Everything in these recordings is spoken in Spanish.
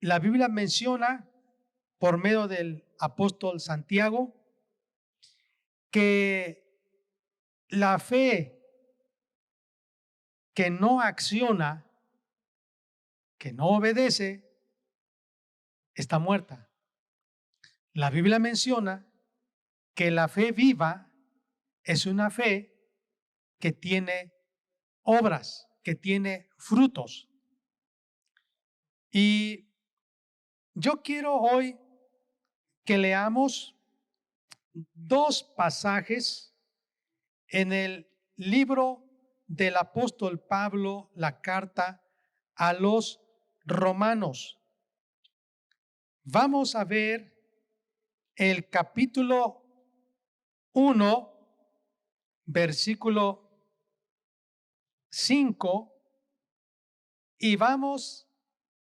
la Biblia menciona por medio del apóstol Santiago que la fe que no acciona, que no obedece, está muerta. La Biblia menciona que la fe viva es una fe que tiene obras, que tiene frutos. Y yo quiero hoy que leamos dos pasajes en el libro del apóstol Pablo, la carta a los romanos. Vamos a ver el capítulo 1, versículo 5, y vamos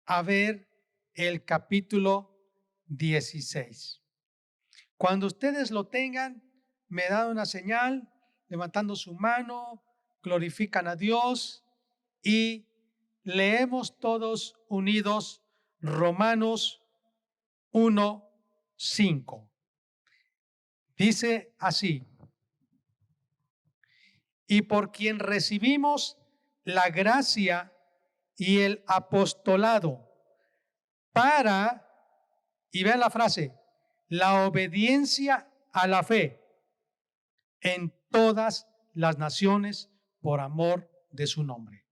a ver el capítulo 16. Cuando ustedes lo tengan, me dan una señal, levantando su mano, glorifican a Dios y leemos todos unidos Romanos 1:5. Dice así: y por quien recibimos la gracia y el apostolado para, y vean la frase, la obediencia a la fe en todas las naciones por amor de su nombre.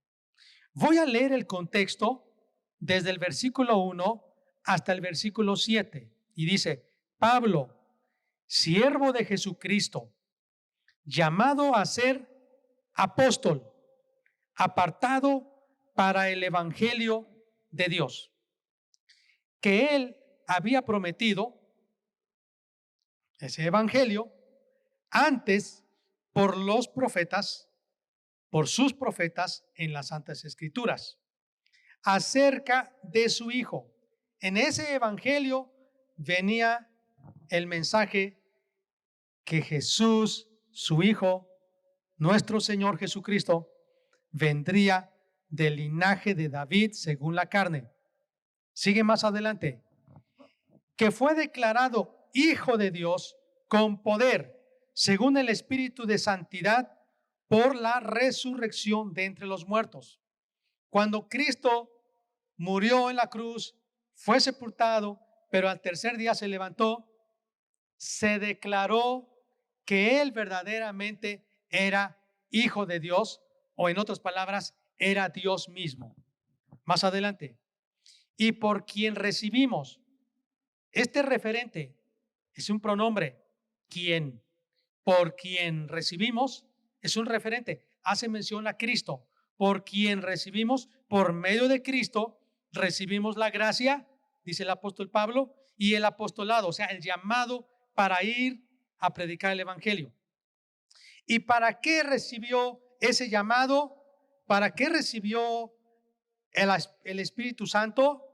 Voy a leer el contexto desde el versículo 1 hasta el versículo 7 y dice: Pablo, siervo de Jesucristo, llamado a ser apóstol, apartado para el evangelio de Dios, que él había prometido, ese evangelio, antes por los profetas, por sus profetas en las Santas Escrituras, acerca de su Hijo. En ese evangelio venía el mensaje que Jesús, su Hijo, nuestro Señor Jesucristo, vendría del linaje de David según la carne. Sigue más adelante, que fue declarado Hijo de Dios con poder, según el Espíritu de santidad, por la resurrección de entre los muertos. Cuando Cristo murió en la cruz, fue sepultado, pero al tercer día se levantó, se declaró que él verdaderamente era Hijo de Dios, o en otras palabras, era Dios mismo. Más adelante, y por quien recibimos, este referente es un pronombre, quien, por quien recibimos, es un referente, hace mención a Cristo, por quien recibimos, por medio de Cristo, recibimos la gracia, dice el apóstol Pablo, y el apostolado, o sea, el llamado para ir a predicar el evangelio. ¿Y para qué recibió ese llamado? ¿Para qué recibió el Espíritu Santo?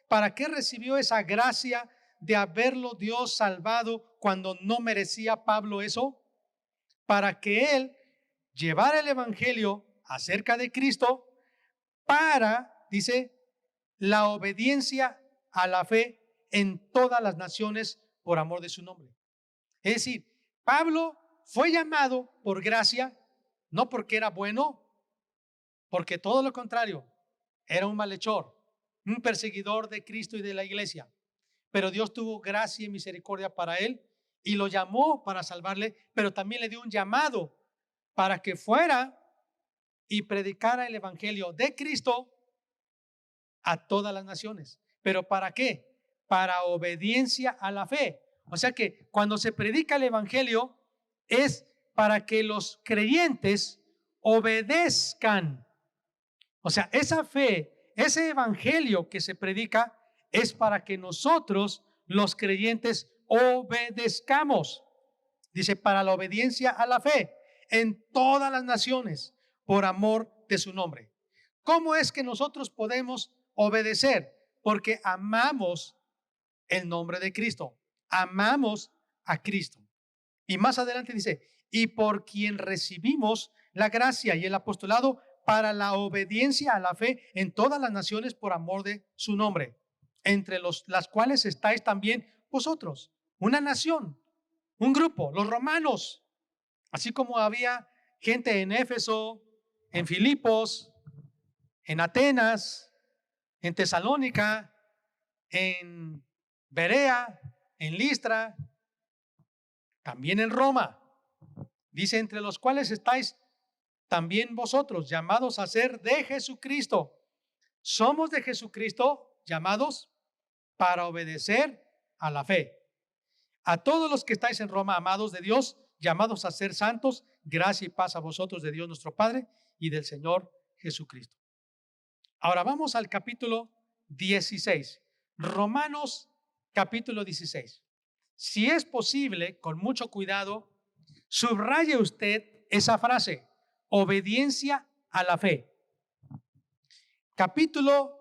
¿Para qué recibió esa gracia de haberlo Dios salvado cuando no merecía Pablo eso? Para que él llevara el evangelio acerca de Cristo para, dice, la obediencia a la fe en todas las naciones por amor de su nombre. Es decir, Pablo fue llamado por gracia, no porque era bueno, porque todo lo contrario, era un malhechor, un perseguidor de Cristo y de la iglesia. Pero Dios tuvo gracia y misericordia para él y lo llamó para salvarle, pero también le dio un llamado para que fuera y predicara el evangelio de Cristo a todas las naciones. ¿Pero para qué? Para obediencia a la fe. O sea que cuando se predica el evangelio es para que los creyentes obedezcan. O sea, esa fe, ese evangelio que se predica es para que nosotros, los creyentes, obedezcamos. Dice, para la obediencia a la fe en todas las naciones por amor de su nombre. ¿Cómo es que nosotros podemos obedecer? Porque amamos el nombre de Cristo, amamos a Cristo. Y más adelante dice, y por quien recibimos la gracia y el apostolado para la obediencia a la fe en todas las naciones por amor de su nombre. entre las cuales estáis también vosotros, una nación, un grupo, los romanos, así como había gente en Éfeso, en Filipos, en Atenas, en Tesalónica, en Berea, en Listra, también en Roma. Dice, entre los cuales estáis también vosotros, llamados a ser de Jesucristo. Somos de Jesucristo, llamados para obedecer a la fe. A todos los que estáis en Roma, amados de Dios, llamados a ser santos, gracia y paz a vosotros de Dios nuestro Padre y del Señor Jesucristo. Ahora vamos al capítulo 16. Romanos capítulo 16. Si es posible, con mucho cuidado, subraye usted esa frase, obediencia a la fe. Capítulo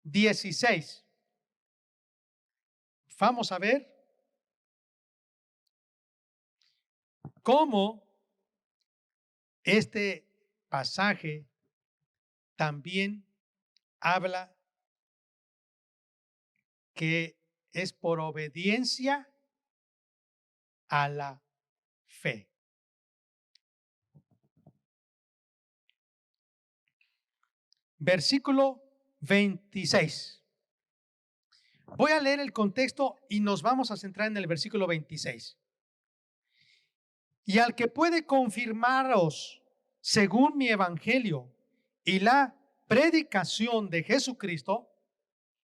16. Vamos a ver cómo este pasaje también habla que es por obediencia a la fe. Versículo 26. Voy a leer el contexto y nos vamos a centrar en el versículo 26. Y al que puede confirmaros según mi evangelio y la predicación de Jesucristo,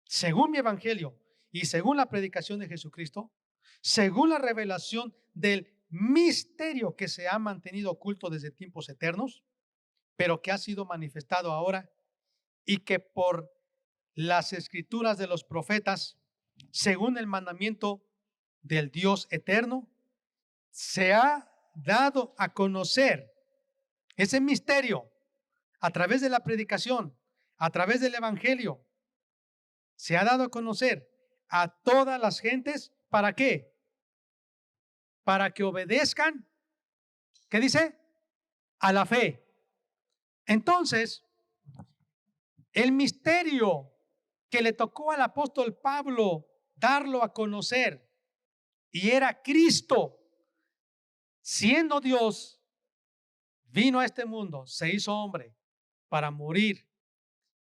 según mi evangelio y según la predicación de Jesucristo, según la revelación del misterio que se ha mantenido oculto desde tiempos eternos, pero que ha sido manifestado ahora y que por las escrituras de los profetas, según el mandamiento del Dios eterno, se ha dado a conocer ese misterio a través de la predicación, a través del evangelio. Se ha dado a conocer a todas las gentes. ¿Para qué? Para que obedezcan, ¿qué dice? A la fe. Entonces, el misterio que le tocó al apóstol Pablo darlo a conocer, y era Cristo, siendo Dios, vino a este mundo, se hizo hombre para morir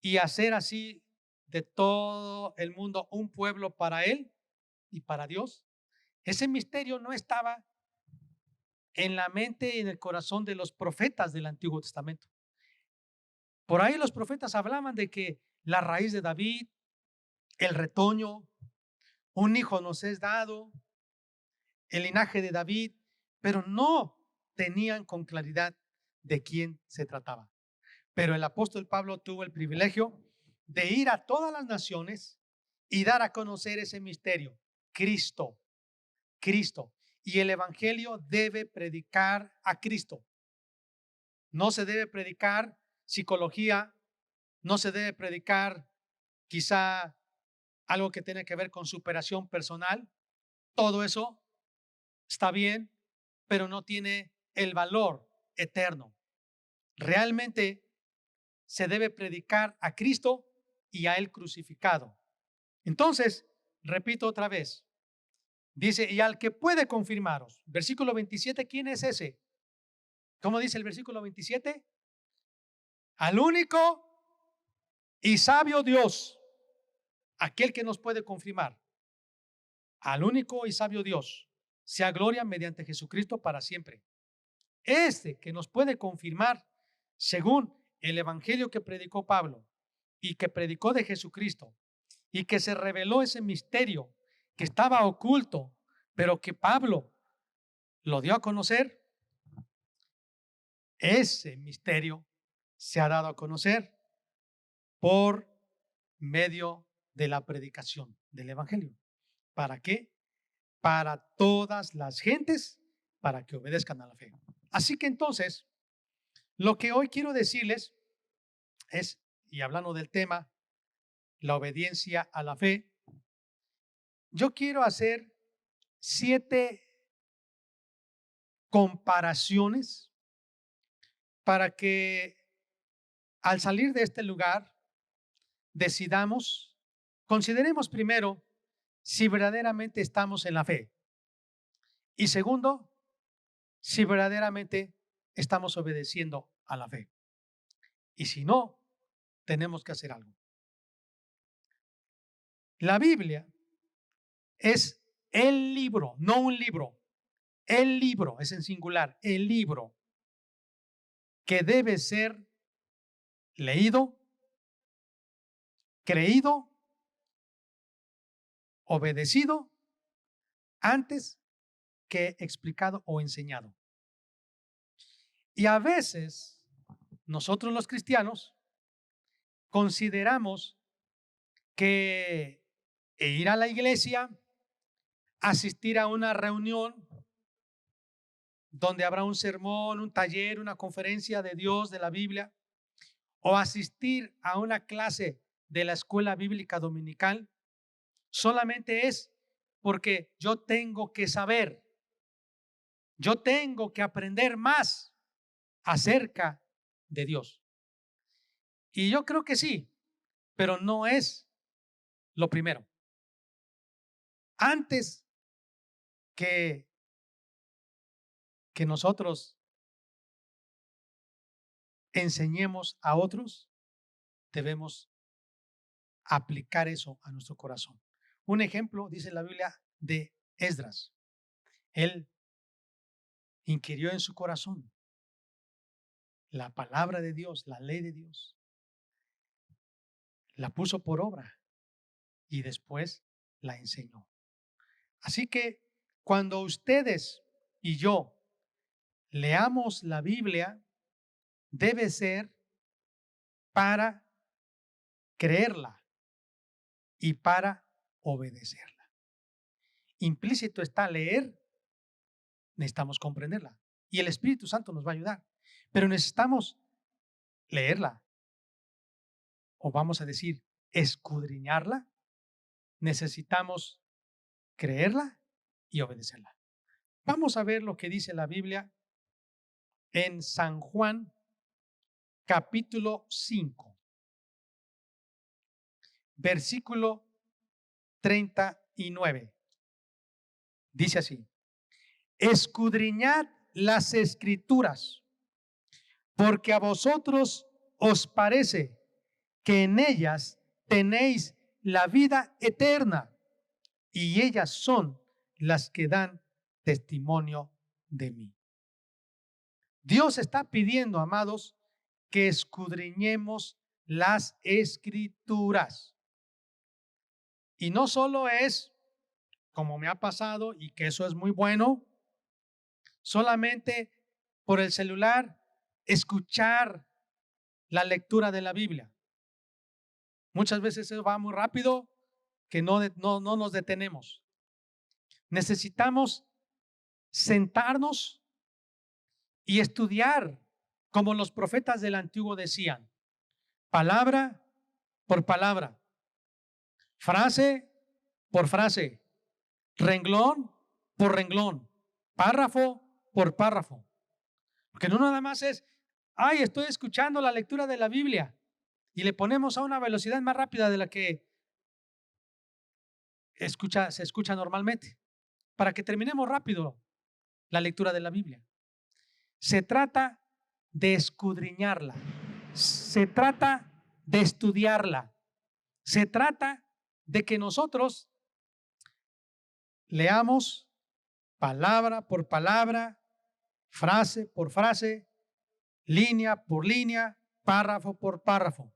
y hacer así de todo el mundo un pueblo para él y para Dios. Ese misterio no estaba en la mente y en el corazón de los profetas del Antiguo Testamento. Por ahí los profetas hablaban de que la raíz de David, el retoño, un hijo nos es dado, el linaje de David, pero no tenían con claridad de quién se trataba. Pero el apóstol Pablo tuvo el privilegio de ir a todas las naciones y dar a conocer ese misterio, Cristo, Cristo. Y el evangelio debe predicar a Cristo. No se debe predicar psicología, no se debe predicar quizá algo que tiene que ver con superación personal. Todo eso está bien, pero no tiene el valor eterno. Realmente se debe predicar a Cristo y a Él crucificado. Entonces, repito otra vez, dice, y al que puede confirmaros, versículo 27, ¿quién es ese? ¿Cómo dice el versículo 27? Al único y sabio Dios, aquel que nos puede confirmar, al único y sabio Dios, sea gloria mediante Jesucristo para siempre. Este que nos puede confirmar según el evangelio que predicó Pablo y que predicó de Jesucristo y que se reveló ese misterio que estaba oculto, pero que Pablo lo dio a conocer. Ese misterio se ha dado a conocer por medio de la predicación del evangelio. ¿Para qué? Para todas las gentes, para que obedezcan a la fe. Así que entonces, lo que hoy quiero decirles es, y hablando del tema, la obediencia a la fe, yo quiero hacer 7 comparaciones para que al salir de este lugar decidamos consideremos primero si verdaderamente estamos en la fe. Y segundo, si verdaderamente estamos obedeciendo a la fe. Y si no, tenemos que hacer algo. La Biblia es el libro, no un libro. El libro, es en singular, el libro que debe ser leído, creído, obedecido antes que explicado o enseñado. Y a veces nosotros los cristianos consideramos que ir a la iglesia, asistir a una reunión donde habrá un sermón, un taller, una conferencia de Dios, de la Biblia, o asistir a una clase de la escuela bíblica dominical, solamente es porque yo tengo que saber, yo tengo que aprender más acerca de Dios. Y yo creo que sí, pero no es lo primero. Antes que nosotros enseñemos a otros, debemos aplicar eso a nuestro corazón. Un ejemplo, dice la Biblia, de Esdras. Él inquirió en su corazón la palabra de Dios, la ley de Dios, la puso por obra y después la enseñó. Así que cuando ustedes y yo leamos la Biblia, debe ser para creerla y para obedecerla. Implícito está leer, necesitamos comprenderla y el Espíritu Santo nos va a ayudar, pero necesitamos leerla, o vamos a decir, escudriñarla, necesitamos creerla y obedecerla. Vamos a ver lo que dice la Biblia en San Juan, capítulo 5, versículo 39. Dice así: escudriñad las Escrituras, porque a vosotros os parece que en ellas tenéis la vida eterna, y ellas son las que dan testimonio de mí. Dios está pidiendo, amados, que escudriñemos las Escrituras. Y no solo es, como me ha pasado, y que eso es muy bueno, solamente por el celular escuchar la lectura de la Biblia. Muchas veces eso va muy rápido que no nos detenemos. Necesitamos sentarnos y estudiar, como los profetas del antiguo decían, palabra por palabra, frase por frase, renglón por renglón, párrafo por párrafo. Porque no nada más es, ay, estoy escuchando la lectura de la Biblia y le ponemos a una velocidad más rápida de la que se escucha normalmente, para que terminemos rápido la lectura de la Biblia. Se trata de escudriñarla, se trata de estudiarla, se trata de que nosotros leamos palabra por palabra, frase por frase, línea por línea, párrafo por párrafo.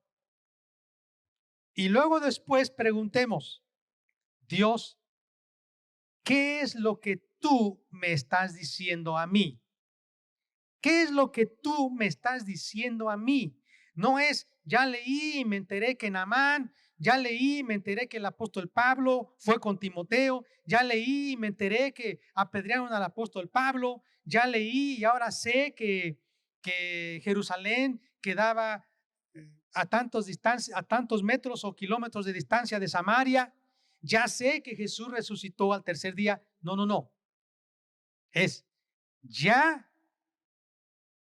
Y luego después preguntemos, Dios, ¿qué es lo que tú me estás diciendo a mí? ¿Qué es lo que tú me estás diciendo a mí? No es, ya leí y me enteré que Naamán, ya leí y me enteré que el apóstol Pablo fue con Timoteo, ya leí y me enteré que apedrearon al apóstol Pablo, ya leí y ahora sé que Jerusalén quedaba a tantos metros o kilómetros de distancia de Samaria, ya sé que Jesús resucitó al tercer día. No. Es, ya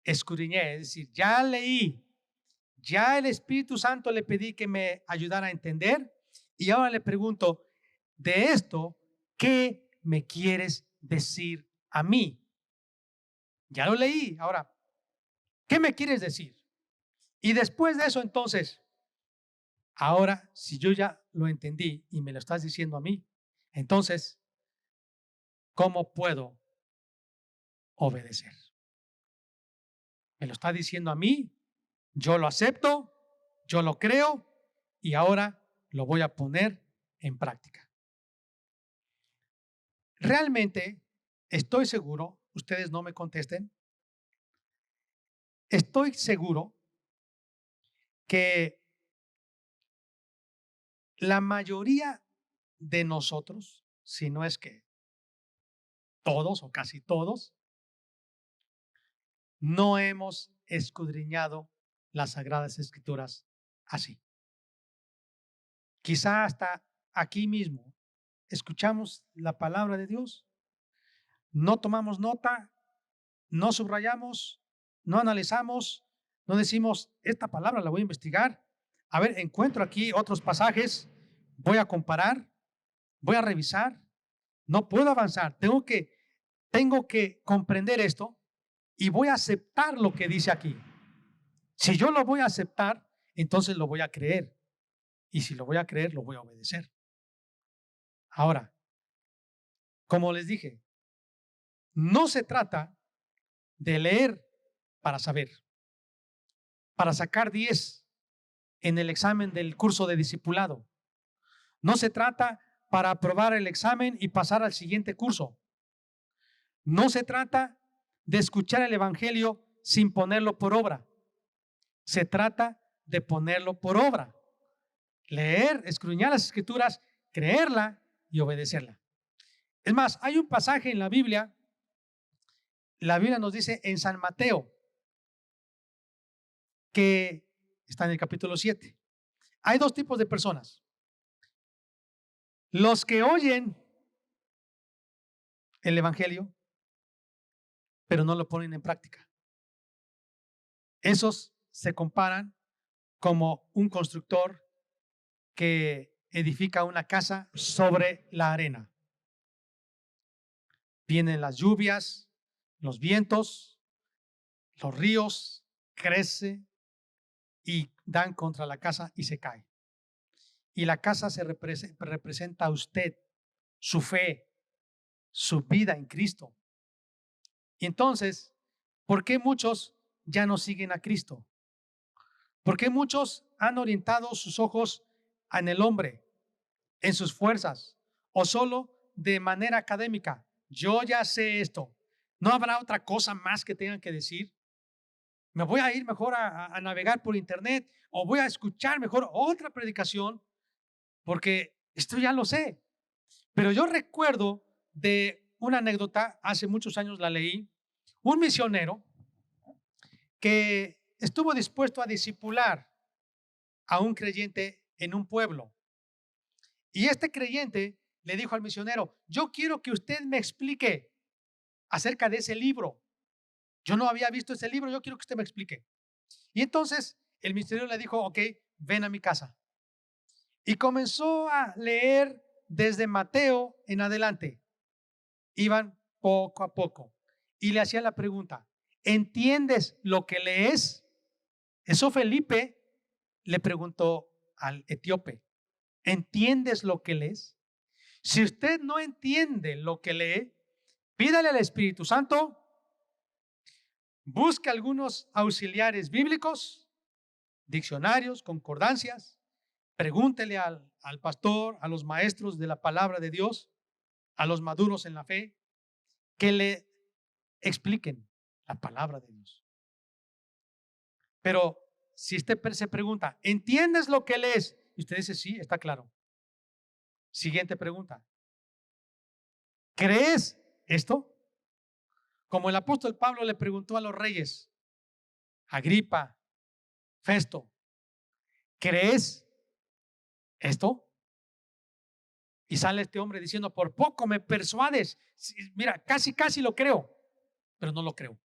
escudriñé, es decir, ya leí, ya el Espíritu Santo le pedí que me ayudara a entender Y ahora le pregunto, de esto, ¿qué me quieres decir a mí? Ya lo leí. Ahora, ¿qué me quieres decir? Y después de eso, entonces, ahora, si yo ya lo entendí y me lo estás diciendo a mí, entonces, ¿cómo puedo obedecer? Me lo está diciendo a mí, yo lo acepto, yo lo creo y ahora lo voy a poner en práctica. Realmente, estoy seguro, ustedes no me contesten, estoy seguro que la mayoría de nosotros, si no es que todos o casi todos, no hemos escudriñado las Sagradas Escrituras así. Quizá hasta aquí mismo escuchamos la palabra de Dios, no tomamos nota, no subrayamos, no analizamos, no decimos, esta palabra la voy a investigar. A ver, encuentro aquí otros pasajes, voy a comparar, voy a revisar, no puedo avanzar, tengo que comprender esto y voy a aceptar lo que dice aquí. Si yo lo voy a aceptar, entonces lo voy a creer. Y si lo voy a creer, lo voy a obedecer. Ahora, como les dije, no se trata de leer para saber, para sacar 10 en el examen del curso de discipulado. No se trata para aprobar el examen y pasar al siguiente curso. No se trata de escuchar el Evangelio sin ponerlo por obra. Se trata de ponerlo por obra. Leer, escudriñar las Escrituras, creerla y obedecerla. Es más, hay un pasaje en la Biblia nos dice en San Mateo, que está en el capítulo 7. Hay dos tipos de personas. Los que oyen el Evangelio, pero no lo ponen en práctica. Esos se comparan como un constructor que edifica una casa sobre la arena. Vienen las lluvias, los vientos, los ríos, crece y dan contra la casa y se cae. Y la casa se representa a usted, su fe, su vida en Cristo. Y entonces, ¿por qué muchos ya no siguen a Cristo? ¿Por qué muchos han orientado sus ojos en el hombre, en sus fuerzas o solo de manera académica? Yo ya sé esto. ¿No habrá otra cosa más que tengan que decir? Me voy a ir mejor a navegar por internet o voy a escuchar mejor otra predicación porque esto ya lo sé. Pero yo recuerdo de una anécdota, hace muchos años la leí, un misionero que estuvo dispuesto a discipular a un creyente en un pueblo. Y este creyente le dijo al misionero, yo quiero que usted me explique acerca de ese libro. Yo no había visto ese libro, yo quiero que usted me explique. Y entonces el misionero le dijo, ok, ven a mi casa. Y comenzó a leer desde Mateo en adelante. Iban poco a poco. Y le hacía la pregunta, ¿entiendes lo que lees? Eso Felipe le preguntó al etíope, ¿entiendes lo que lees? Si usted no entiende lo que lee, pídale al Espíritu Santo, busque algunos auxiliares bíblicos, diccionarios, concordancias, pregúntele al pastor, a los maestros de la palabra de Dios, a los maduros en la fe, que le expliquen la palabra de Dios. Pero si usted se pregunta, ¿entiendes lo que lees? Y usted dice, sí, está claro. Siguiente pregunta. ¿Crees esto? Como el apóstol Pablo le preguntó a los reyes, Agripa, Festo, ¿crees esto? Y sale este hombre diciendo, por poco me persuades. Mira, casi lo creo, pero no lo creo.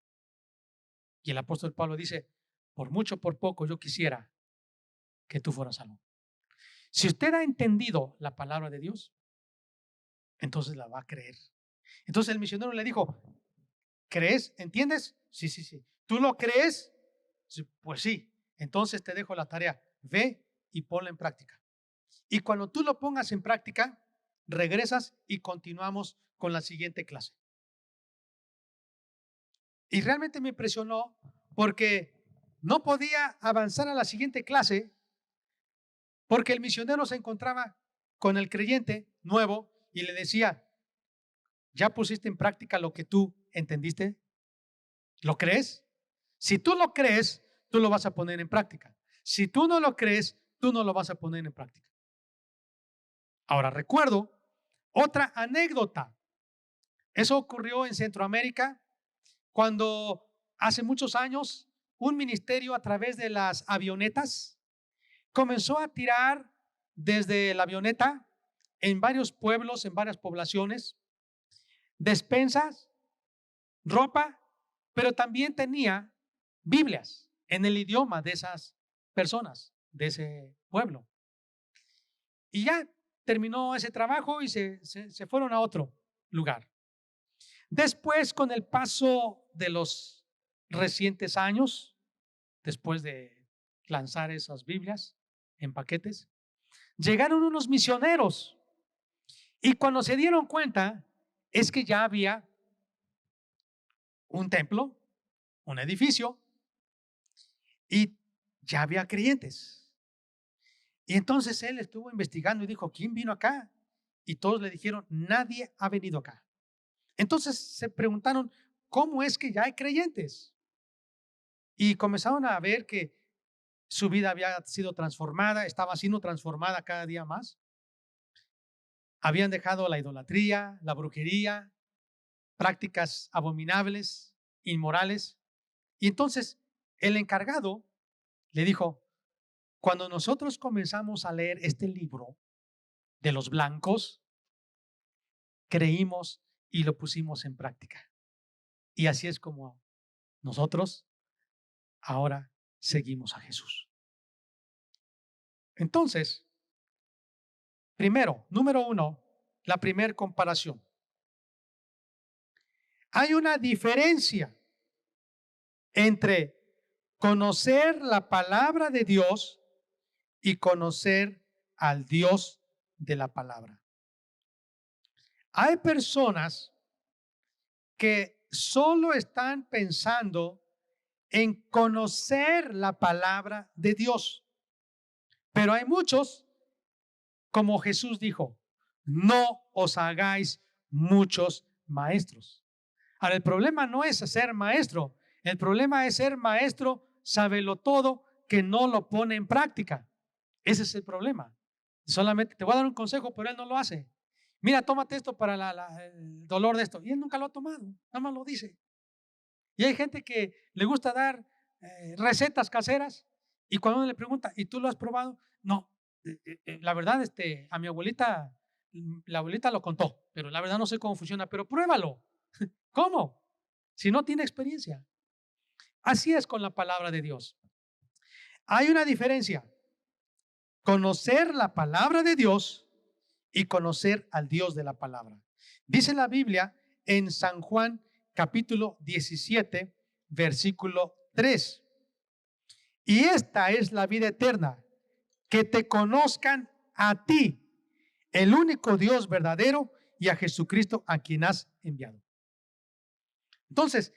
Y el apóstol Pablo dice, por mucho, por poco, yo quisiera que tú fueras salvo. Si usted ha entendido la palabra de Dios, entonces la va a creer. Entonces el misionero le dijo, ¿crees? ¿Entiendes? Sí, sí, sí. ¿Tú lo crees? Sí, pues sí. Entonces te dejo la tarea. Ve y ponla en práctica. Y cuando tú lo pongas en práctica, regresas y continuamos con la siguiente clase. Y realmente me impresionó porque no podía avanzar a la siguiente clase porque el misionero se encontraba con el creyente nuevo y le decía, ¿ya pusiste en práctica lo que tú entendiste? ¿Lo crees? Si tú lo crees, tú lo vas a poner en práctica. Si tú no lo crees, tú no lo vas a poner en práctica. Ahora recuerdo otra anécdota. Eso ocurrió en Centroamérica cuando hace muchos años un ministerio a través de las avionetas comenzó a tirar desde la avioneta en varios pueblos, en varias poblaciones, despensas, ropa, pero también tenía Biblias en el idioma de esas personas, de ese pueblo. Y ya terminó ese trabajo y se fueron a otro lugar. Después, con el paso de los recientes años, después de lanzar esas Biblias en paquetes, llegaron unos misioneros y cuando se dieron cuenta es que ya había un templo, un edificio y ya había creyentes. Y entonces él estuvo investigando y dijo, ¿quién vino acá? Y todos le dijeron, nadie ha venido acá. Entonces se preguntaron, ¿cómo es que ya hay creyentes? Y comenzaron a ver que su vida había sido transformada, estaba siendo transformada cada día más. Habían dejado la idolatría, la brujería, prácticas abominables, inmorales. Y entonces el encargado le dijo, cuando nosotros comenzamos a leer este libro de los blancos, creímos y lo pusimos en práctica. Y así es como nosotros ahora seguimos a Jesús. Entonces, primero, número uno, la primera comparación. Hay una diferencia entre conocer la palabra de Dios y conocer al Dios de la palabra. Hay personas que solo están pensando en conocer la palabra de Dios, pero hay muchos, como Jesús dijo, no os hagáis muchos maestros. Ahora, el problema no es ser maestro, el problema es ser maestro, sábelo todo, que no lo pone en práctica. Ese es el problema. Solamente te voy a dar un consejo, pero él no lo hace. Mira, tómate esto para el dolor de esto. Y él nunca lo ha tomado, nada más lo dice. Y hay gente que le gusta dar recetas caseras y cuando uno le pregunta, ¿y tú lo has probado? No, la verdad, a mi abuelita, la abuelita lo contó, pero la verdad no sé cómo funciona, pero pruébalo. ¿Cómo? Si no tiene experiencia. Así es con la palabra de Dios. Hay una diferencia. Conocer la palabra de Dios y conocer al Dios de la palabra. Dice la Biblia en San Juan capítulo 17, versículo 3. Y esta es la vida eterna, que te conozcan a ti, el único Dios verdadero, y a Jesucristo a quien has enviado. Entonces,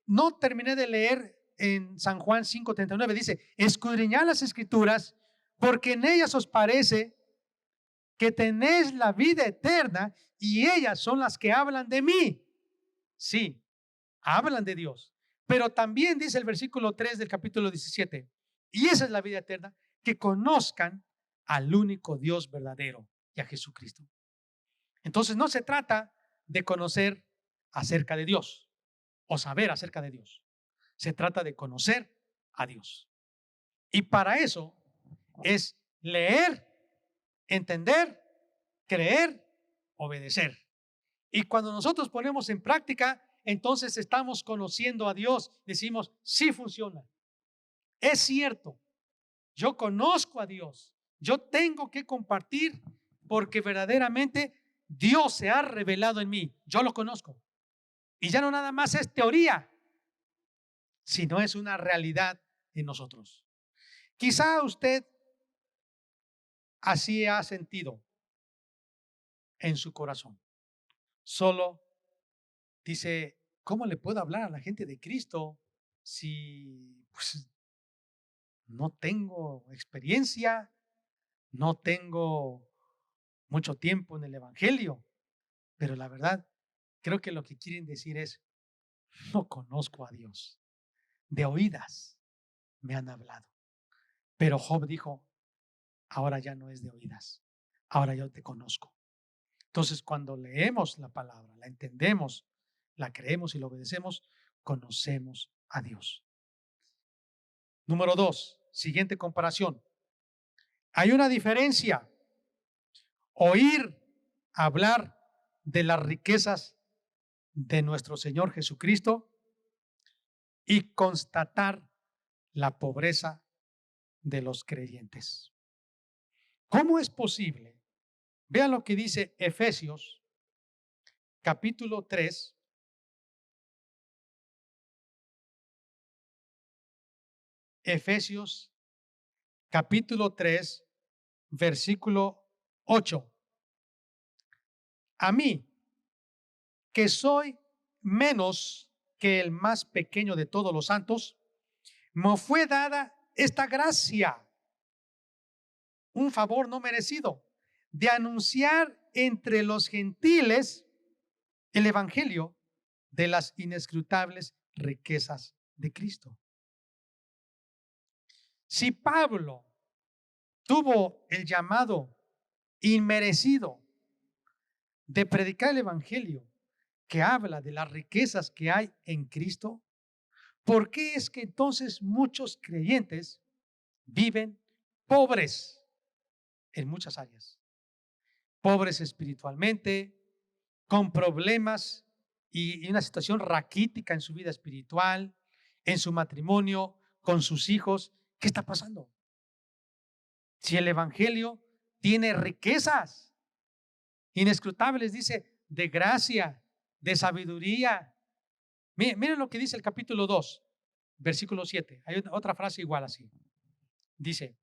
no terminé de leer en San Juan 5:39, dice, escudriñad las escrituras, porque en ellas os parece que tenéis la vida eterna y ellas son las que hablan de mí. Sí, hablan de Dios. Pero también dice el versículo 3 del capítulo 17, y esa es la vida eterna, que conozcan al único Dios verdadero y a Jesucristo. Entonces no se trata de conocer acerca de Dios o saber acerca de Dios. Se trata de conocer a Dios. Y para eso es leer, entender, creer, obedecer. Y cuando nosotros ponemos en práctica, entonces estamos conociendo a Dios. Decimos, sí funciona. Es cierto. Yo conozco a Dios. Yo tengo que compartir porque verdaderamente Dios se ha revelado en mí. Yo lo conozco. Y ya no nada más es teoría, sino es una realidad en nosotros. Quizá usted así ha sentido en su corazón. Solo dice, ¿cómo le puedo hablar a la gente de Cristo si pues, no tengo experiencia, no tengo mucho tiempo en el Evangelio? Pero la verdad, creo que lo que quieren decir es, no conozco a Dios. De oídas me han hablado. Pero Job dijo, ahora ya no es de oídas, ahora yo te conozco. Entonces, cuando leemos la palabra, la entendemos, la creemos y la obedecemos, conocemos a Dios. Número 2, siguiente comparación. Hay una diferencia. Oír hablar de las riquezas de nuestro Señor Jesucristo y constatar la pobreza de los creyentes. ¿Cómo es posible? Vean lo que dice Efesios capítulo 3. Efesios capítulo 3, versículo 8. A mí, que soy menos que el más pequeño de todos los santos, me fue dada esta gracia, un favor no merecido, de anunciar entre los gentiles el evangelio de las inescrutables riquezas de Cristo. Si Pablo tuvo el llamado inmerecido de predicar el evangelio que habla de las riquezas que hay en Cristo, ¿por qué es que entonces muchos creyentes viven pobres en muchas áreas? Pobres espiritualmente, con problemas y una situación raquítica en su vida espiritual, en su matrimonio, con sus hijos. ¿Qué está pasando? Si el evangelio tiene riquezas inescrutables, dice, de gracia, de sabiduría. Miren lo que dice el capítulo 2, versículo 7. Hay otra frase igual así. Dice,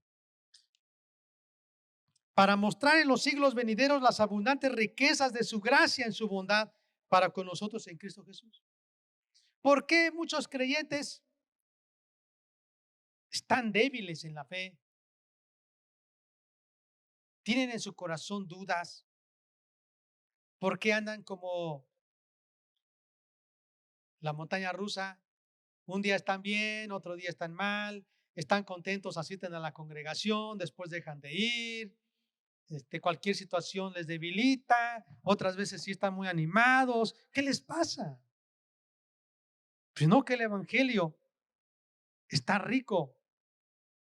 para mostrar en los siglos venideros las abundantes riquezas de su gracia en su bondad para con nosotros en Cristo Jesús. ¿Por qué muchos creyentes están débiles en la fe? ¿Tienen en su corazón dudas? ¿Por qué andan como la montaña rusa? Un día están bien, otro día están mal, están contentos, asisten a la congregación, después dejan de ir. Cualquier situación les debilita, otras veces sí están muy animados. ¿Qué les pasa? Pues no, que el evangelio está rico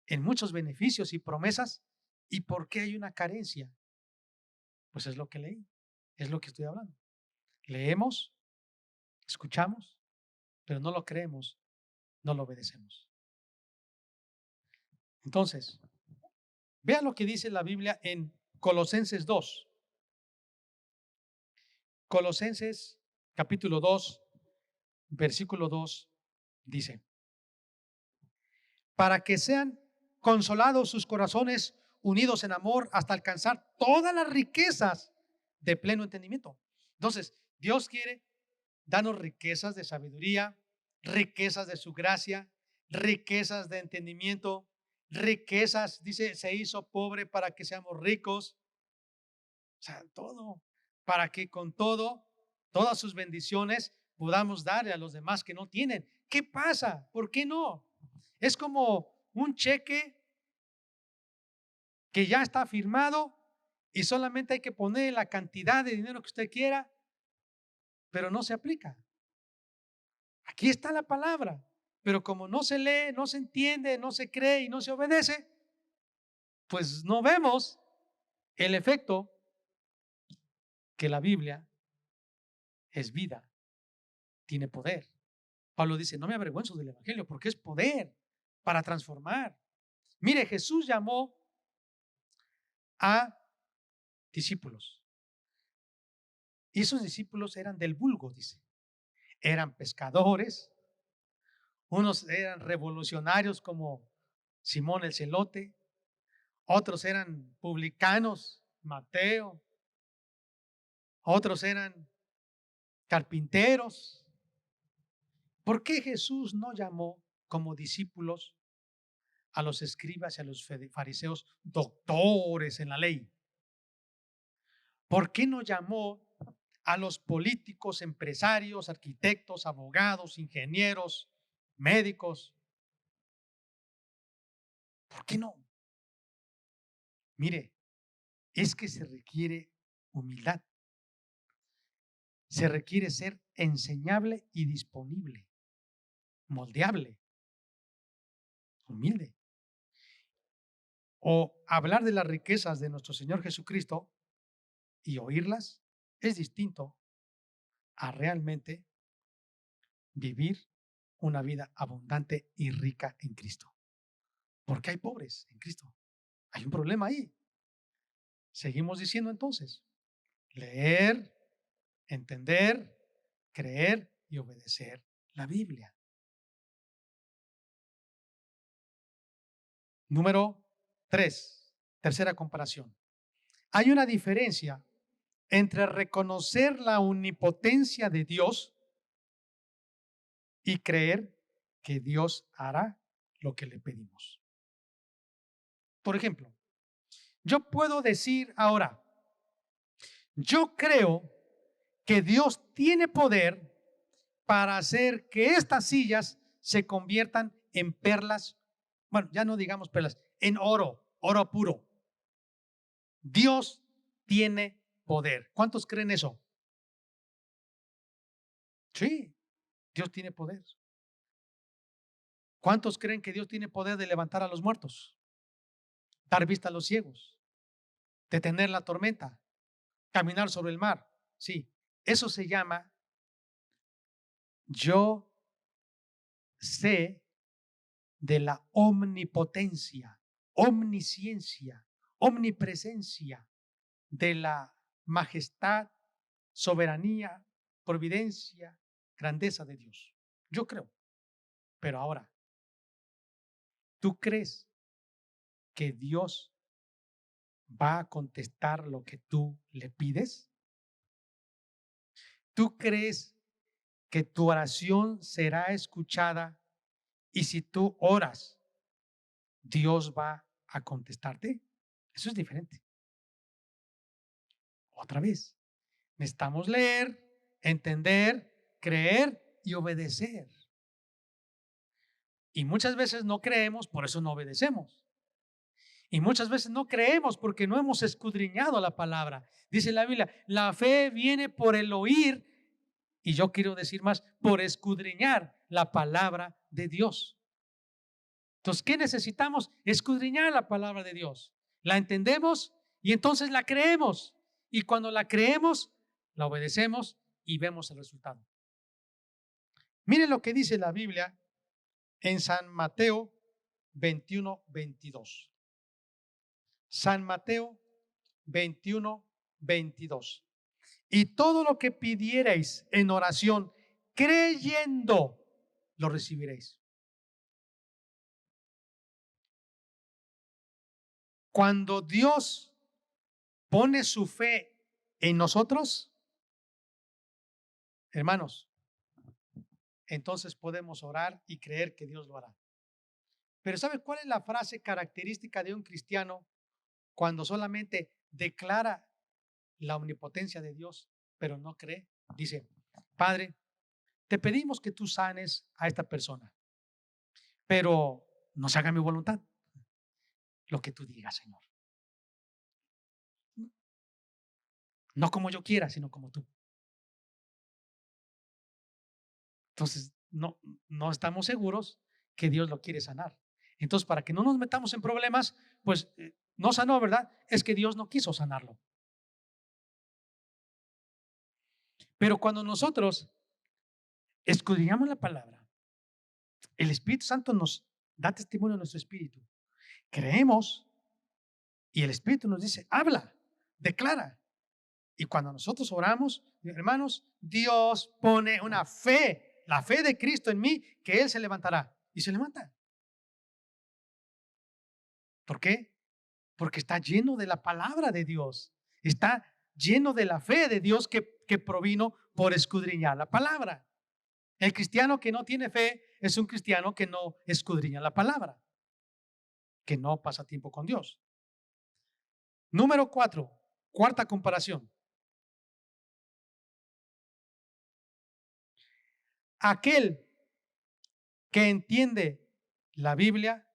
en muchos beneficios y promesas. ¿Y por qué hay una carencia? Pues es lo que leí, es lo que estoy hablando. Leemos, escuchamos, pero no lo creemos, no lo obedecemos. Entonces, vean lo que dice la Biblia en Colosenses 2. Colosenses capítulo 2, versículo 2 dice, para que sean consolados sus corazones unidos en amor hasta alcanzar todas las riquezas de pleno entendimiento. Entonces, Dios quiere darnos riquezas de sabiduría, riquezas de su gracia, riquezas de entendimiento, riquezas, dice, se hizo pobre para que seamos ricos. O sea, todo, para que con todo, todas sus bendiciones podamos darle a los demás que no tienen. ¿Qué pasa? ¿Por qué no? Es como un cheque que ya está firmado y solamente hay que poner la cantidad de dinero que usted quiera, pero no se aplica. Aquí está la palabra, pero como no se lee, no se entiende, no se cree y no se obedece, pues no vemos el efecto que la Biblia es vida, tiene poder. Pablo dice, no me avergüenzo del evangelio porque es poder para transformar. Mire, Jesús llamó a discípulos. Y esos discípulos eran del vulgo, dice. Eran pescadores, unos eran revolucionarios como Simón el Celote, otros eran publicanos, Mateo, otros eran carpinteros. ¿Por qué Jesús no llamó como discípulos a los escribas y a los fariseos doctores en la ley? ¿Por qué no llamó a los políticos, empresarios, arquitectos, abogados, ingenieros, médicos? ¿Por qué no? Mire, es que se requiere humildad. Se requiere ser enseñable y disponible, moldeable, humilde. O hablar de las riquezas de nuestro Señor Jesucristo y oírlas es distinto a realmente vivir una vida abundante y rica en Cristo. Porque hay pobres en Cristo. Hay un problema ahí. Seguimos diciendo entonces, leer, entender, creer y obedecer la Biblia. Número 3, tercera comparación. Hay una diferencia entre reconocer la omnipotencia de Dios y creer que Dios hará lo que le pedimos. Por ejemplo, yo puedo decir ahora, yo creo que Dios tiene poder para hacer que estas sillas se conviertan en perlas, bueno, ya no digamos perlas, en oro, oro puro. Dios tiene poder. ¿Cuántos creen eso? Sí, Dios tiene poder. ¿Cuántos creen que Dios tiene poder de levantar a los muertos, dar vista a los ciegos, detener la tormenta, caminar sobre el mar? Sí, eso se llama yo sé de la omnipotencia, omnisciencia, omnipresencia, de la majestad, soberanía, providencia, grandeza de Dios. Yo creo. Pero ahora, ¿tú crees que Dios va a contestar lo que tú le pides? ¿Tú crees que tu oración será escuchada y si tú oras, Dios va a contestarte? Eso es diferente. Otra vez, necesitamos leer, entender, creer y obedecer. Y muchas veces no creemos, por eso no obedecemos. Y muchas veces no creemos porque no hemos escudriñado la palabra. Dice la Biblia, la fe viene por el oír, y yo quiero decir más, por escudriñar la palabra de Dios. Entonces, ¿qué necesitamos? Escudriñar la palabra de Dios. La entendemos y entonces la creemos. Y cuando la creemos, la obedecemos y vemos el resultado. Miren lo que dice la Biblia en San Mateo 21:22. San Mateo 21:22. Y todo lo que pidierais en oración, creyendo, lo recibiréis. Cuando Dios pone su fe en nosotros, hermanos, entonces podemos orar y creer que Dios lo hará. Pero ¿sabe cuál es la frase característica de un cristiano cuando solamente declara la omnipotencia de Dios, pero no cree? Dice, Padre, te pedimos que tú sanes a esta persona, pero no se haga mi voluntad, lo que tú digas, Señor. No como yo quiera, sino como tú. Entonces, no estamos seguros que Dios lo quiere sanar. Entonces, para que no nos metamos en problemas, pues no sanó, ¿verdad? Es que Dios no quiso sanarlo. Pero cuando nosotros escudriñamos la palabra, el Espíritu Santo nos da testimonio de nuestro espíritu. Creemos Y el Espíritu nos dice, habla, declara. Y cuando nosotros oramos, hermanos, Dios pone una fe, la fe de Cristo en mí, que Él se levantará. Y se levanta. ¿Por qué? Porque está lleno de la palabra de Dios. Está lleno de la fe de Dios que provino por escudriñar la palabra. El cristiano que no tiene fe es un cristiano que no escudriña la palabra, que no pasa tiempo con Dios. Número 4, cuarta comparación. Aquel que entiende la Biblia,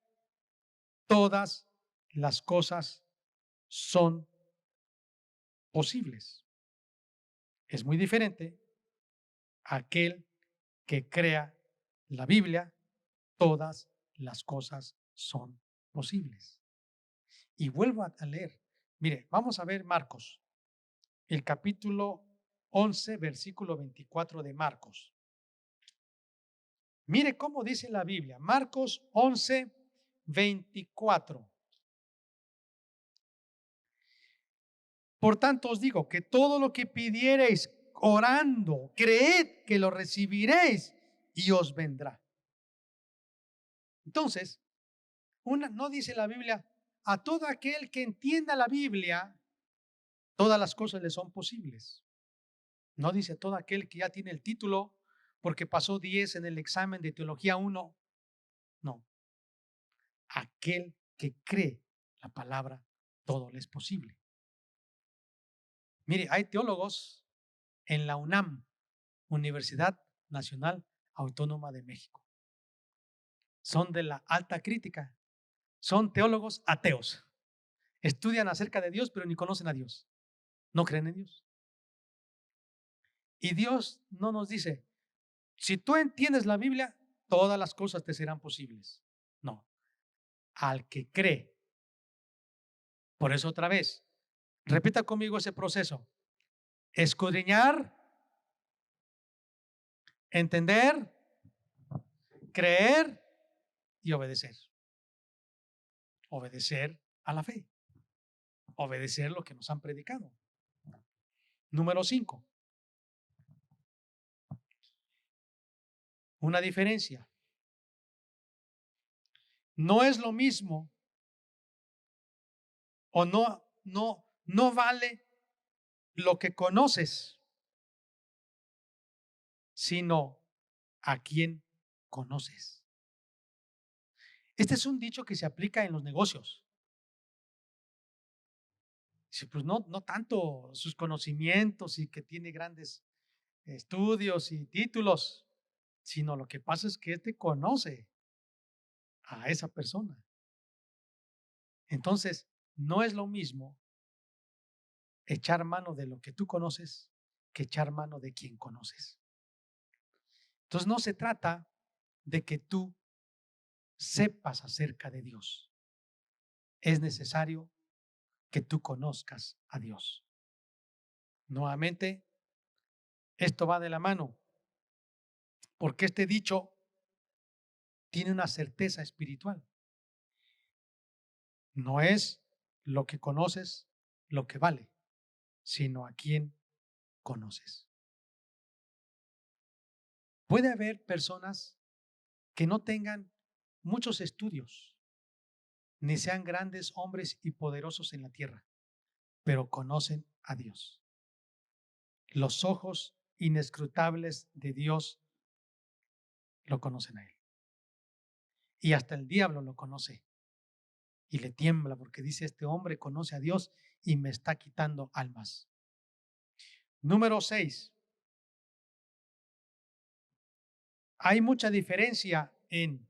todas las cosas son posibles. Es muy diferente a aquel que crea la Biblia, todas las cosas son posibles. Y vuelvo a leer. Mire, vamos a ver Marcos, el capítulo 11, versículo 24 de Marcos. Mire cómo dice la Biblia, Marcos 11, 24. Por tanto os digo que todo lo que pidiereis orando, creed que lo recibiréis y os vendrá. Entonces, no dice la Biblia, a todo aquel que entienda la Biblia, todas las cosas le son posibles. No dice todo aquel que ya tiene el título porque pasó 10 en el examen de teología 1. No, aquel que cree la palabra, todo le es posible. Mire, hay teólogos en la UNAM, Universidad Nacional Autónoma de México. Son de la alta crítica. Son teólogos ateos. Estudian acerca de Dios, pero ni conocen a Dios. No creen en Dios. Y Dios no nos dice, si tú entiendes la Biblia, todas las cosas te serán posibles. No, al que cree. Por eso otra vez, repita conmigo ese proceso. Escudriñar, entender, creer y obedecer. Obedecer a la fe. Obedecer lo que nos han predicado. Número 5. Una diferencia. No es lo mismo o no vale lo que conoces, sino a quien conoces. Este es un dicho que se aplica en los negocios. Dice, pues no tanto sus conocimientos y que tiene grandes estudios y títulos, sino lo que pasa es que conoce a esa persona. Entonces, no es lo mismo echar mano de lo que tú conoces que echar mano de quien conoces. Entonces, no se trata de que tú sepas acerca de Dios. Es necesario que tú conozcas a Dios. Nuevamente, esto va de la mano, porque este dicho tiene una certeza espiritual. No es lo que conoces lo que vale, sino a quién conoces. Puede haber personas que no tengan muchos estudios, ni sean grandes hombres y poderosos en la tierra, pero conocen a Dios. Los ojos inescrutables de Dios lo conocen a Él. Y hasta el diablo lo conoce y le tiembla porque dice, este hombre conoce a Dios y me está quitando almas. Número 6. Hay mucha diferencia en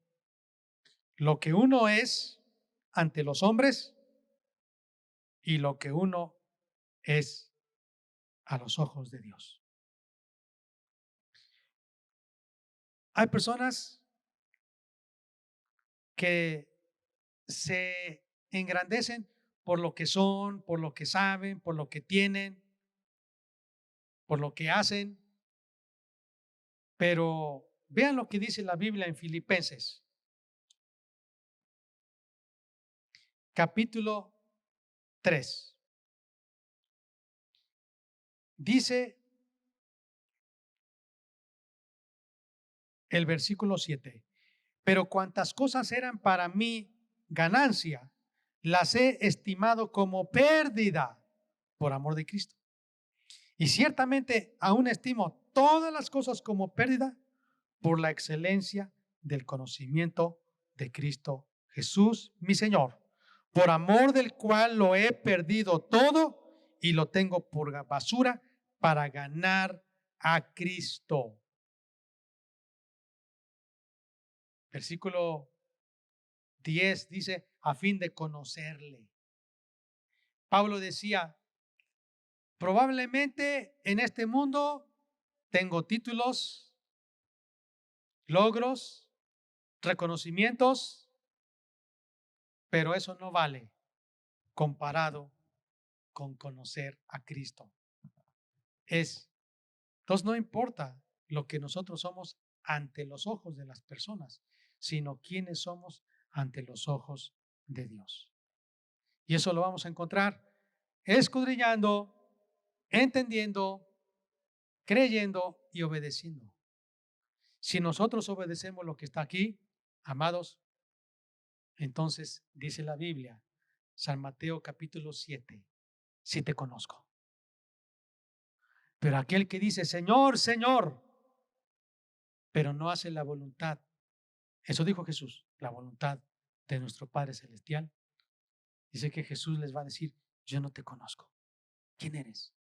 lo que uno es ante los hombres y lo que uno es a los ojos de Dios. Hay personas que se engrandecen por lo que son, por lo que saben, por lo que tienen, por lo que hacen. Pero vean lo que dice la Biblia en Filipenses, capítulo 3. Dice el versículo 7, pero cuantas cosas eran para mí ganancia, las he estimado como pérdida por amor de Cristo. Y ciertamente aún estimo todas las cosas como pérdida por la excelencia del conocimiento de Cristo Jesús, mi Señor, por amor del cual lo he perdido todo y lo tengo por basura para ganar a Cristo. Versículo 10 dice, a fin de conocerle. Pablo decía, probablemente en este mundo tengo títulos, logros, reconocimientos, pero eso no vale comparado con conocer a Cristo. Entonces no importa lo que nosotros somos ante los ojos de las personas, sino quiénes somos ante los ojos de Dios. Y eso lo vamos a encontrar escudriñando, entendiendo, creyendo y obedeciendo. Si nosotros obedecemos lo que está aquí, amados, entonces dice la Biblia, San Mateo capítulo 7, si te conozco. Pero aquel que dice, Señor, Señor, pero no hace la voluntad, eso dijo Jesús, la voluntad de nuestro Padre Celestial, dice que Jesús les va a decir, yo no te conozco. ¿Quién eres?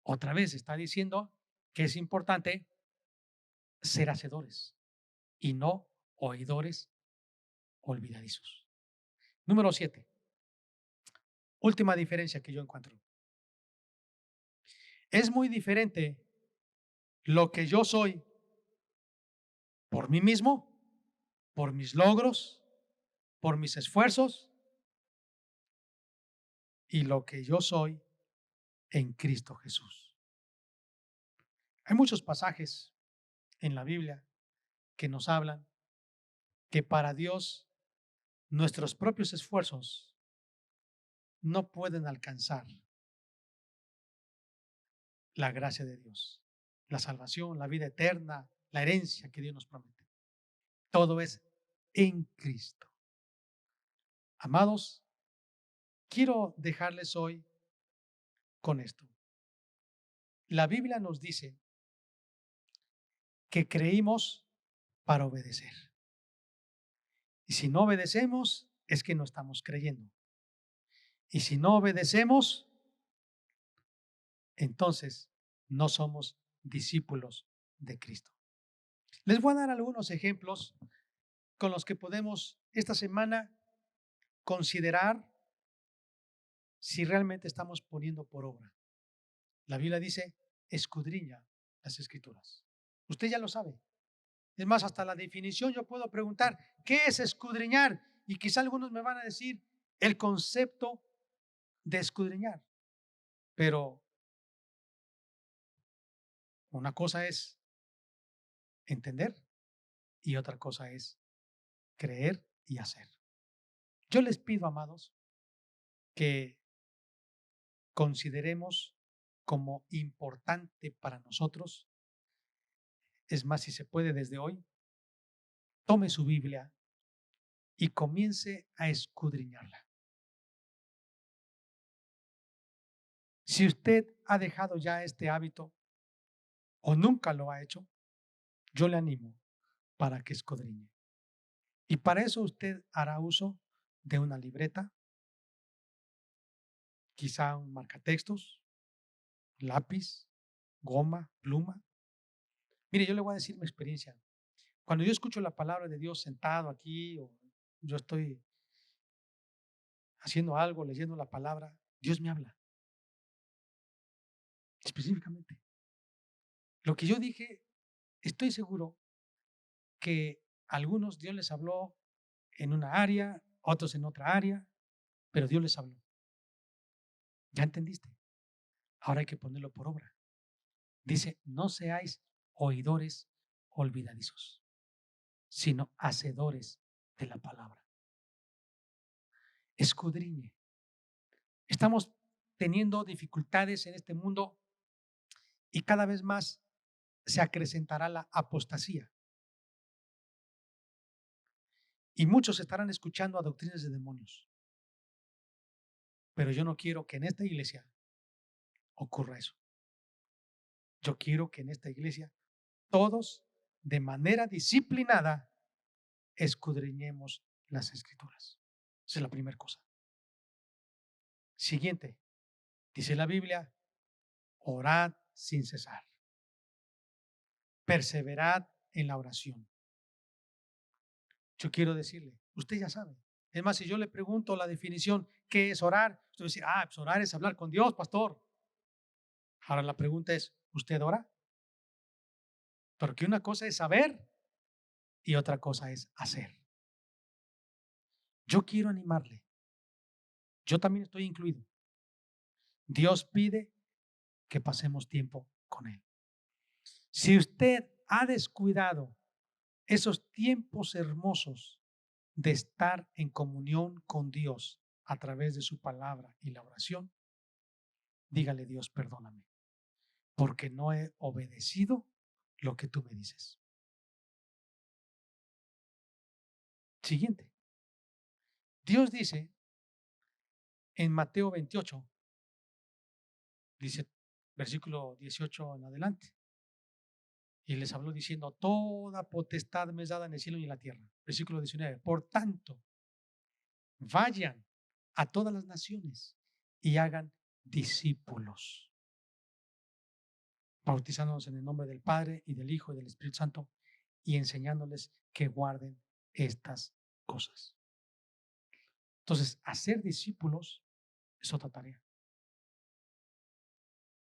Otra vez está diciendo que es importante ser hacedores y no oidores olvidadizos. Número 7. Última diferencia que yo encuentro. Es muy diferente lo que yo soy por mí mismo, por mis logros, por mis esfuerzos y lo que yo soy en Cristo Jesús. Hay muchos pasajes en la Biblia que nos hablan que para Dios nuestros propios esfuerzos no pueden alcanzar la gracia de Dios, la salvación, la vida eterna, la herencia que Dios nos promete. Todo es en Cristo. Amados, quiero dejarles hoy con esto. La Biblia nos dice que creímos para obedecer. Y si no obedecemos, es que no estamos creyendo. Y si no obedecemos, entonces no somos discípulos de Cristo. Les voy a dar algunos ejemplos con los que podemos esta semana considerar si realmente estamos poniendo por obra. La Biblia dice, escudriña las Escrituras. Usted ya lo sabe. Es más, hasta la definición yo puedo preguntar, ¿qué es escudriñar? Y quizá algunos me van a decir el concepto de escudriñar. Pero una cosa es entender y otra cosa es creer y hacer. Yo les pido, amados, que consideremos como importante para nosotros, es más, si se puede desde hoy, tome su Biblia y comience a escudriñarla. Si usted ha dejado ya este hábito o nunca lo ha hecho, yo le animo para que escudriñe. Y para eso usted hará uso de una libreta, quizá un marcatextos, lápiz, goma, pluma. Mire, yo le voy a decir mi experiencia. Cuando yo escucho la palabra de Dios sentado aquí o yo estoy haciendo algo, leyendo la palabra, Dios me habla específicamente. Lo que yo dije, estoy seguro que a algunos Dios les habló en una área, otros en otra área, pero Dios les habló. ¿Ya entendiste? Ahora hay que ponerlo por obra. Dice, no seáis oidores olvidadizos, sino hacedores de la palabra. Escudriñe. Estamos teniendo dificultades en este mundo y cada vez más se acrecentará la apostasía. Y muchos estarán escuchando a doctrinas de demonios. Pero yo no quiero que en esta iglesia ocurra eso. Yo quiero que en esta iglesia todos, de manera disciplinada, escudriñemos las escrituras. Esa es la primera cosa. Siguiente, dice la Biblia, orad sin cesar. Perseverad en la oración. Yo quiero decirle, usted ya sabe. Es más, si yo le pregunto la definición, ¿qué es orar? Usted va a decir, pues orar es hablar con Dios, pastor. Ahora la pregunta es, ¿usted ora? Porque una cosa es saber y otra cosa es hacer. Yo quiero animarle. Yo también estoy incluido. Dios pide que pasemos tiempo con Él. Si usted ha descuidado esos tiempos hermosos de estar en comunión con Dios a través de su palabra y la oración, dígale: Dios, perdóname, porque no he obedecido lo que tú me dices. Siguiente. Dios dice en Mateo 28, dice versículo 18 en adelante, y les habló diciendo: toda potestad me es dada en el cielo y en la tierra. Versículo 19. Por tanto, vayan a todas las naciones y hagan discípulos, bautizándolos en el nombre del Padre y del Hijo y del Espíritu Santo, y enseñándoles que guarden estas cosas. Entonces, hacer discípulos es otra tarea.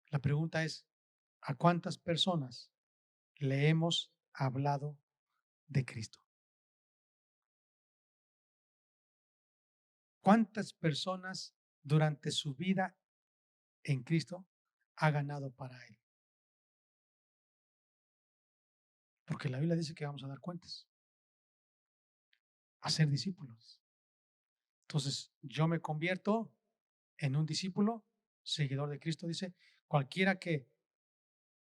La pregunta es, ¿a cuántas personas le hemos hablado de Cristo? ¿Cuántas personas durante su vida en Cristo ha ganado para Él? Porque la Biblia dice que vamos a dar cuentas, a ser discípulos. Entonces, yo me convierto en un discípulo, seguidor de Cristo. Dice, cualquiera que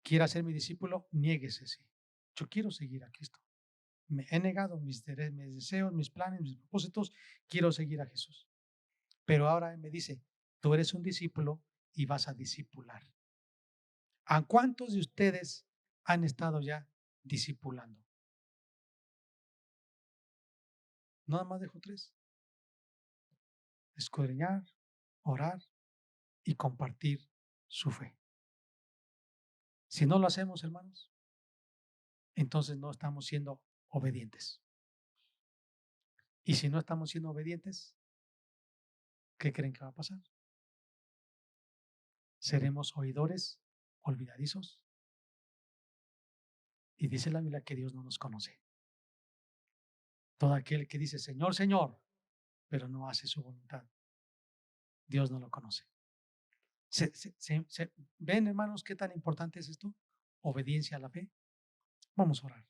quiera ser mi discípulo, niéguese. Sí. Yo quiero seguir a Cristo. Me he negado mis deseos, mis planes, mis propósitos. Quiero seguir a Jesús. Pero ahora me dice, tú eres un discípulo y vas a discipular. ¿A cuántos de ustedes han estado ya discipulando? Nada más dejo 3. Escudriñar, orar y compartir su fe. Si no lo hacemos, hermanos, entonces no estamos siendo obedientes. Y si no estamos siendo obedientes, ¿qué creen que va a pasar? Seremos oidores olvidadizos. Y dice la Biblia que Dios no nos conoce. Todo aquel que dice Señor, Señor, pero no hace su voluntad, Dios no lo conoce. ¿Ven, hermanos, qué tan importante es esto? Obediencia a la fe. Vamos a orar.